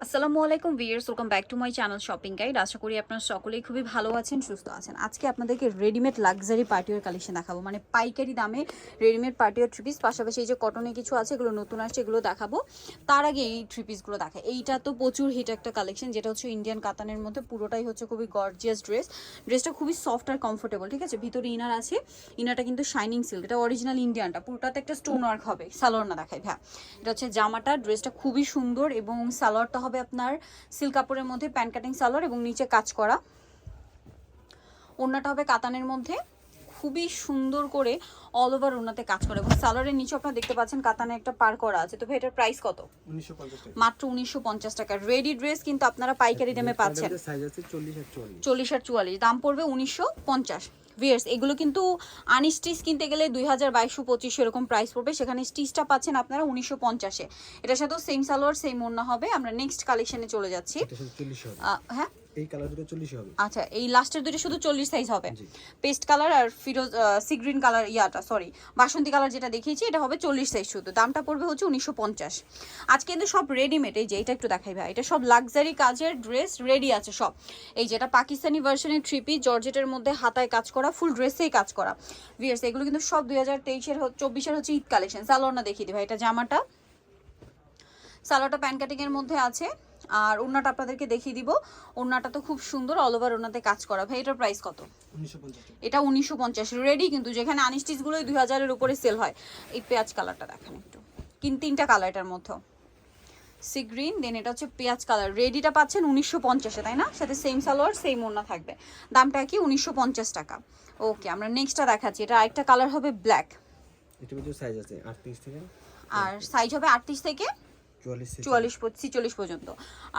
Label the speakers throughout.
Speaker 1: আসসালামু আলাইকুম viewers, welcome back to my channel shopping guide. আশা করি আপনারা সকলেই খুবই ভালো আছেন, সুস্থ আছেন। আজকে আপনাদেরকে রেডিমেড লাক্সারি পার্টিওয়ার কালেকশন দেখাবো, মানে পাইকারি দামে রেডিমেড পার্টিওয়ার থ্রি পিস, পাশাপাশি এই যে কটনে কিছু আছে এগুলো নতুন আসছে, এগুলো দেখাবো। তার আগে এই থ্রি পিসগুলো দেখায়। এইটা তো প্রচুর হিট একটা কালেকশন, যেটা হচ্ছে ইন্ডিয়ান কাতানের মধ্যে, পুরোটাই হচ্ছে খুবই গর্জিয়াস ড্রেসটা খুবই সফট আর কমফোর্টেবল, ঠিক আছে। ভিতরে ইনার আছে, ইনারটা কিন্তু শাইনিং সিল্ক, এটা অরিজিনাল ইন্ডিয়ানটা, পুরোটাতে একটা স্টোন ওয়ার্ক হবে। সালোয়ার না দেখাই ভ্যা, এটা হচ্ছে জামাটা। ড্রেসটা খুবই সুন্দর এবং সালোয়ারটা হবে আপনার সিল্ক কাপড়ের মধ্যে, প্যান্ট কাটিং সালোয়ার এবং নিচে কাজ করা। ওড়নাটা হবে কাতানের মধ্যে, খুবই সুন্দর করে অল ওভার ওড়নাতে কাজ করে এবং সালোয়ারের নিচে আপনারা দেখতে পাচ্ছেন কাতানে একটা পার করা আছে। তো ভাই এটার প্রাইস কত?
Speaker 2: 1950 টাকা।
Speaker 1: মাত্র 1950 টাকা। রেডি ড্রেস কিন্তু আপনারা পাইকারি দামে পাচ্ছেন।
Speaker 2: সাইজ আছে 40 আর 44।
Speaker 1: 40 আর 44, দাম পড়বে 1950। ভিয়ার্স, এগুলো কিন্তু আনস্টিচ কিনতে গেলে 2000, 2200, 2500 এরকম প্রাইস পড়বে, সেখানে স্টিচটা পাচ্ছেন আপনারা 1950-এ। এটার সাথেও সেম সালোয়ার সেম ওড়না হবে। আমরা নেক্সট কালেকশনে চলে যাচ্ছি।
Speaker 2: এটা শুধু 40 হবে।
Speaker 1: হ্যাঁ,
Speaker 2: এই কালার দুটো 40 হবে।
Speaker 1: আচ্ছা, এই লাস্টের দুটো শুধু 40 সাইজ হবে। পেস্ট কালার আর ফিরোজ সি গ্রিন কালার, সরি বাসন্তী কালার যেটা দেখিয়েছি, এটা হবে 40 সাইজ শুধু। দামটা পড়বে হচ্ছে 1950। আজকে কিন্তু সব রেডিমেড। এই যে এটা একটু দেখাই ভাই, এটা সব লাক্সারি কাজের ড্রেস রেডি আছে সব। এই যেটা পাকিস্তানি ভার্সনের থ্রি পিস, জর্জেটের মধ্যে হাতায় কাজ করা, ফুল ড্রেসেই কাজ করা। ভিয়ার্স, এগুলো কিন্তু সব 2023-এর 24-এর হচ্ছে ঈদ কালেকশন। সালোয়ার না দেখিয়ে দিই ভাই, এটা জামাটা, সালোয়ারটা প্যান কাটিং এর মধ্যে আছে। আর ওড়নাটা আপনাদেরকে দেখিয়ে দিব। ওড়নাটা তো খুব সুন্দর, অল ওভার ওড়নাতে কাজ করা। ভাই এটার প্রাইস কত?
Speaker 2: 1950 টাকা।
Speaker 1: এটা 1950 রেডি, কিন্তু যেখানে আনস্টিচ গুলোই 2000-এর উপরে সেল হয়। এই পেঁয়াজ কালারটা দেখেন একটু, তিনটা কালার এটার মধ্যে, সি গ্রিন, দেন এটা হচ্ছে পেঁয়াজ কালার। রেডিটা পাচ্ছেন 1950-এ, তাই না? সাথে সেম সালোয়ার সেম ওড়না থাকবে। দামটা কি? 1950 টাকা। ওকে, আমরা নেক্সটটা দেখাচ্ছি। এটা আরেকটা কালার হবে ব্ল্যাক,
Speaker 2: এটার মধ্যে সাইজ আছে 38 থেকে
Speaker 1: আর সাইজ হবে 38 থেকে 44 পর্যন্ত।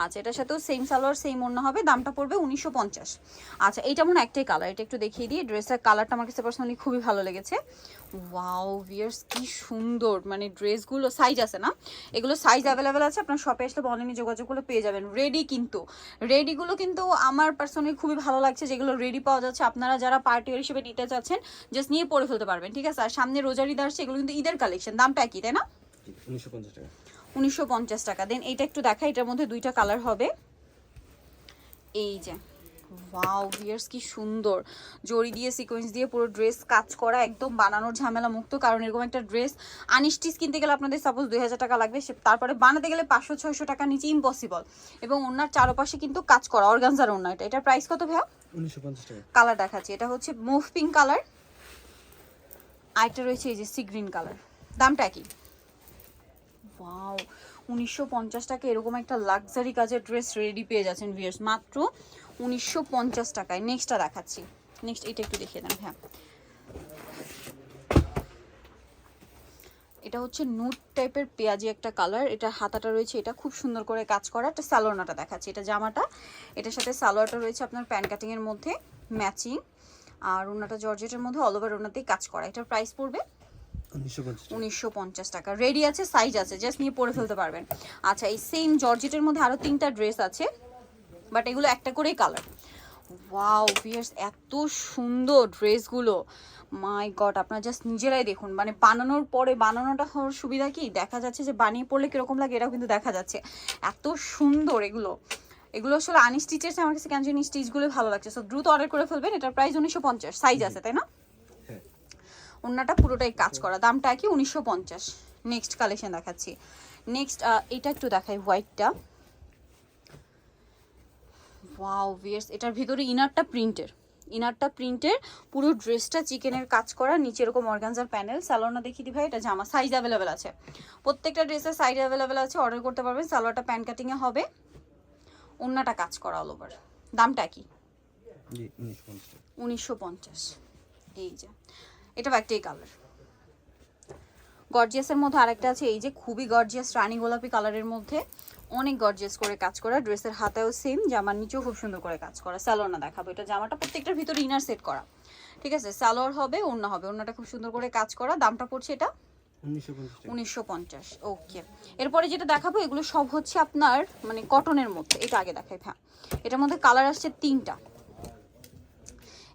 Speaker 1: আচ্ছা, এটার সাথেও সেম সালোয়ার সেম ওড়না হবে। দামটা পড়বে 1950। আচ্ছা, এটা মনে একটাই কালার, এটা একটু দেখিয়ে দিই। ড্রেসের কালারটা আমার কাছে পার্সোনালি খুবই ভালো লেগেছে। ওয়াও ভিয়ার্স, কি সুন্দর, মানে ড্রেসগুলো সাইজ আছে না, এগুলো সাইজ অ্যাভেলেবেল আছে। আপনার শপে আসলে অনলাইনে যোগাযোগ করলে পেয়ে যাবেন। রেডি, কিন্তু রেডিগুলো কিন্তু আমার পার্সোনালি খুবই ভালো লাগছে, যেগুলো রেডি পাওয়া যাচ্ছে। আপনারা যারা পার্টি ওয়্যার হিসেবে নিতে চাচ্ছেন, জাস্ট নিয়ে পরে ফেলতে পারবেন, ঠিক আছে। আর সামনে রোজার ঈদ আসছে, এগুলো কিন্তু ঈদের কালেকশন। দামটা একই, তাই না?
Speaker 2: 1950 টাকা।
Speaker 1: 1950 টাকা। দেন এইটা একটু দেখা, এটার মধ্যে দুইটা কালার হবে। এই যে ওয়াও ভিয়ার্স, কি সুন্দর, জড়ি দিয়ে সিকোয়েন্স দিয়ে পুরো ড্রেস কাজ করা, একদম বানানোর ঝামেলা মুক্ত। কারণ এরকম একটা ড্রেস আনস্টিচ কিনতে গেলে আপনাদের সাপোজ 2000 টাকা লাগবে, তারপরে বানাতে গেলে 500-600 টাকা নিচে ইম্পসিবল। এবং ওনার চারপাশে কিন্তু কাজ করা অর্গানজার ওনা। এটার প্রাইস কত ভাইয়া?
Speaker 2: 1950 টাকা।
Speaker 1: কালার দেখাচ্ছি, এটা হচ্ছে মুভ পিঙ্ক কালার, আরেকটা রয়েছে এই যে সি গ্রিন কালার। দামটা কি? ওয়াও, 1950 টাকা এরকম একটা লাক্সারি কাজের ড্রেস রেডি পেয়ে যাচ্ছেন ভিউয়ার্স, মাত্র 1950 টাকায়। নেক্সটটা দেখাচ্ছি। নেক্সট এটা একটু দেখিয়ে দেন। হ্যাঁ, এটা হচ্ছে নুট টাইপের পেঁয়াজি একটা কালার। এটা হাতাটা রয়েছে, এটা খুব সুন্দর করে কাজ করা। একটা সালোয়ারটা দেখাচ্ছি, এটা জামাটা, এটার সাথে সালোয়ারটা রয়েছে আপনার প্যান্ট কাটিং এর মধ্যে ম্যাচিং। আর ওনাটা জর্জেটের মধ্যে অল ওভার ওনাতেই কাজ করা। এটার প্রাইস পড়বে 1950 টাকা। রেডি আছে, সাইজ আছে, জাস্ট নিয়ে পরে ফেলতে পারবেন। আচ্ছা, এই সেম জর্জেটের মধ্যে আরো 3টা ড্রেস আছে, বাট এগুলো একটা করেই কালার। ওয়াও ভিয়ার্স, এত সুন্দর ড্রেসগুলো, মাই গড, আপনারা জাস্ট নিজেরাই দেখুন। মানে বানানোর পরে, বানানোটা হওয়ার সুবিধা কি, দেখা যাচ্ছে যে বানিয়ে পড়লে কিরকম লাগে, এটাও কিন্তু দেখা যাচ্ছে। এত সুন্দর এগুলো, এগুলো আসলে আনস্টিচের আমার কাছে কেন জানি স্টিচগুলো ভালো লাগছে। সো দ্রুত অর্ডার করে ফেলবেন। এটার প্রাইস 1950, সাইজ আছে, তাই না? ওন্নাটা পুরোটাই কাজ করা। দামটা কি? 1950। নেক্সট কালেকশন দেখাচ্ছি। নেক্সট এটা একটু দেখাই, হোয়াইটটা। ওয়াও ভিয়ার্স, এটার ভিতরে ইনারটা প্রিন্টের, পুরো ড্রেসটা চিকেনের কাজ করা, নিচে এরকম অর্গানজার প্যানেল। সালোয়ারটা দেখিয়ে দিই ভাই, এটা জামা, সাইজ অ্যাভেলেবেল আছে, প্রত্যেকটা ড্রেসের সাইজ অ্যাভেলেবেল আছে, অর্ডার করতে পারবেন। সালোয়ারটা প্যান কাটিংয়ে হবে, ওন্নাটা কাজ করা অল ওভার। দামটা কি? 1950। এই যে এটা একটাই কালার। গর্জিয়াসের মধ্যে আরেকটা আছে, এই যে খুবই গর্জিয়াস রানী গোলাপি কালারের মধ্যে, অনেক গর্জিয়াস করে কাজ করা। ড্রেসের হাতেও সেম, জামার নিচেও খুব সুন্দর করে কাজ করা। সালোয়ার না দেখাবো, এটা জামাটা প্রত্যেকটার ভিতরে ইনার সেট করা, ঠিক আছে। সালোয়ার হবে, ওড়না হবে, ওড়নাটা খুব সুন্দর করে কাজ করা। দামটা পড়ছে এটা 1950। ওকে, এরপরে যেটা দেখাবো এগুলো সব হচ্ছে আপনার মানে কটনের মধ্যে। এটা আগে দেখাই। হ্যাঁ, এটার মধ্যে কালার আসছে 3টা।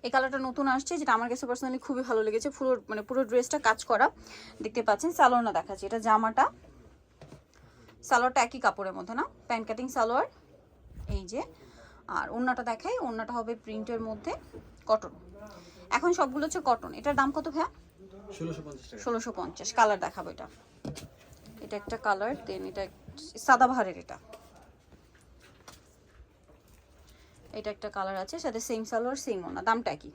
Speaker 1: এই কালারটা নতুন আসছে, যেটা আমার কাছে পার্সোনালি খুবই ভালো লেগেছে। পুরো ড্রেসটা কাজ করা, দেখতে পাচ্ছেন। সালোয়ার না দেখাচ্ছি, এটা জামাটা, সালোয়ারটা একই কাপড়ের মধ্যে না, প্যান্ট কাটিং সালোয়ার। এই যে, আর ওড়নাটা দেখাই, ওড়নাটা হবে প্রিন্টের মধ্যে, কটন। এখন সবগুলো হচ্ছে কটন। এটার দাম কত ভাইয়া?
Speaker 2: 1650 টাকা।
Speaker 1: 1650। কালার দেখাবো এটা। এটা একটা কালার, দেন এটা সাদাবাহারের এটা। এটা একটা কালার আছে, সাথে সেম সালোয়ার সেম ওড়না, দামটা কি?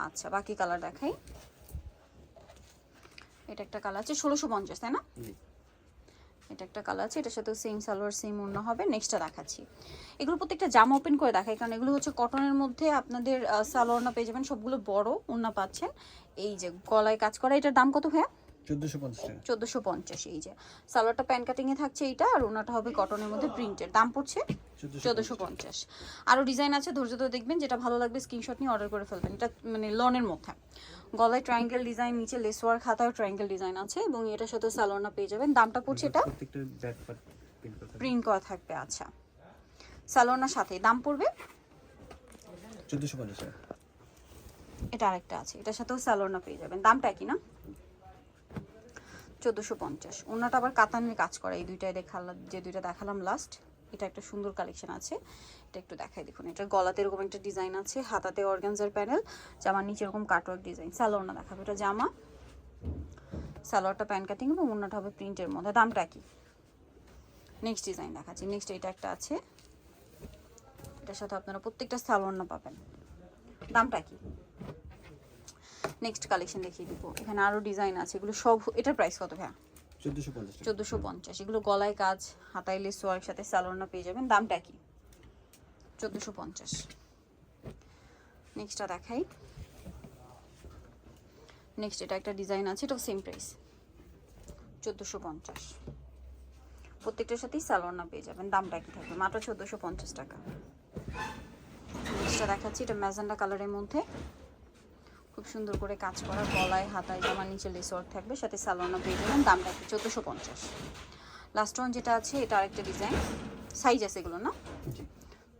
Speaker 1: আচ্ছা, বাকি কালার দেখাই। এটা একটা কালার আছে 1650, তাই না?
Speaker 2: জি।
Speaker 1: এটা একটা কালার আছে, এটার সাথে সেম সালোয়ার সেম ওড়না হবে। নেক্সটটা দেখাচ্ছি। এগুলো প্রত্যেকটা জামা ওপেন করে দেখাই, কারণ এগুলো হচ্ছে কটনের মধ্যে আপনাদের সালোয়ারটা পেয়ে যাবেন, সবগুলো বড় ওড়না পাচ্ছেন। এই যে গলায় কাজ করা, এটার দাম কত ভাইয়া?
Speaker 2: 1450 টাকা।
Speaker 1: 1450। এই যে সালোয়ারটা প্যান কাটিং এ থাকছে এইটা, আর ওনাটা হবে কটনের মধ্যে প্রিন্টের, দাম পড়ছে 1450। আরো ডিজাইন আছে, ধৈর্য ধরে দেখবেন, যেটা ভালো লাগবে স্ক্রিনশট নিয়ে অর্ডার করে ফেলবেন। এটা মানে লনের মধ্যে, গলায় ট্রায়াঙ্গেল ডিজাইন, নিচে লেস ওয়ার্ক, হাতায় ট্রায়াঙ্গেল ডিজাইন আছে, এবং এটার সাথে সালোয়ারটা পেয়ে যাবেন। দামটা পড়ছে এটা
Speaker 2: প্রত্যেকটা ব্যাক পার্ট প্রিন্ট করা থাকবে।
Speaker 1: প্রিন্ট করা থাকবে। আচ্ছা, সালোয়ারটার সাথে দাম পড়বে
Speaker 2: 1450 টাকা।
Speaker 1: এটা আরেকটা আছে, এটার সাথেও সালোয়ারটা পেয়ে যাবেন, দামটা একই না? 1450। ওনাটা আবার কাতানের কাজ করা, এই দুইটাই দেখালাম, যে দুইটা দেখালাম লাস্ট। এটা একটা সুন্দর কালেকশন আছে, এটা একটু দেখাই দেখুন। এটা গলাতে এরকম একটা ডিজাইন আছে, হাতাতে অর্গানজার প্যানেল, জামার নিচে এরকম কাটওয়ার্ক ডিজাইন। সালোয়ারটা দেখাবো, এটা জামা, সালোয়ারটা প্যান কাটিং এবং ওনাটা হবে প্রিন্টের মধ্যে, দামটা কি? নেক্সট ডিজাইন দেখাচ্ছি। নেক্সট এটা একটা আছে, এটার সাথে আপনারা প্রত্যেকটা সালোয়ারটা পাবেন, দামটা কি? নেক্সট কালেকশন দেখিয়ে দিব। এখানে আরো ডিজাইন আছে, এগুলো সব, এটার প্রাইস কত ভাইয়া?
Speaker 2: 1450 টাকা।
Speaker 1: 1450। এগুলো গলায় কাজ, হাতায় লেস ওয়ার্ক, সাথে সালোয়ারটা পেয়ে যাবেন, দামটা কি? 1450। নেক্সটটা দেখাই। নেক্সট এটা একটা ডিজাইন আছে, এটাও সেম প্রাইস 1450। প্রত্যেকটার সাথেই সালোয়ারটা পেয়ে যাবেন, দামটা কি থাকবে? মাত্র 1450 টাকা। নেক্সটটা দেখাচ্ছি, এটা ম্যাজেন্ডা কালারের মধ্যে, খুব সুন্দর করে কাজ করা, গলায় হাতায় জামার নিচে লেস ওয়ার্ক থাকবে, সাথে সালোয়ারটা পেয়ে যাবেন, দামটা কি? 1450। লাস্ট ওয়ান যেটা আছে, এটা আরেকটা ডিজাইন, সাইজ আছে এগুলো না?
Speaker 2: জি।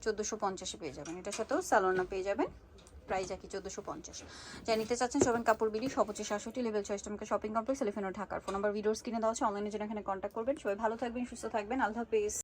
Speaker 1: 1450-এ পেয়ে যাবেন, এটার সাথেও সালোয়ারটা পেয়ে যাবেন, প্রাইস একই 1450। যা নিতে চাচ্ছেন সবেন কাপড় বিলি, সবচেয়ে 67 লেভেল 6 টমকা শপিং কমপ্লেক্স, এলিফেন্ট রোড, ঢাকার। ফোন নাম্বার ভিডিওর স্ক্রিনে দেওয়া আছে, অনলাইনে জন্য এখানে কন্ট্যাক্ট করবেন। সবাই ভালো থাকবেন, সুস্থ থাকবেন, আল্লাহ হাফেজ।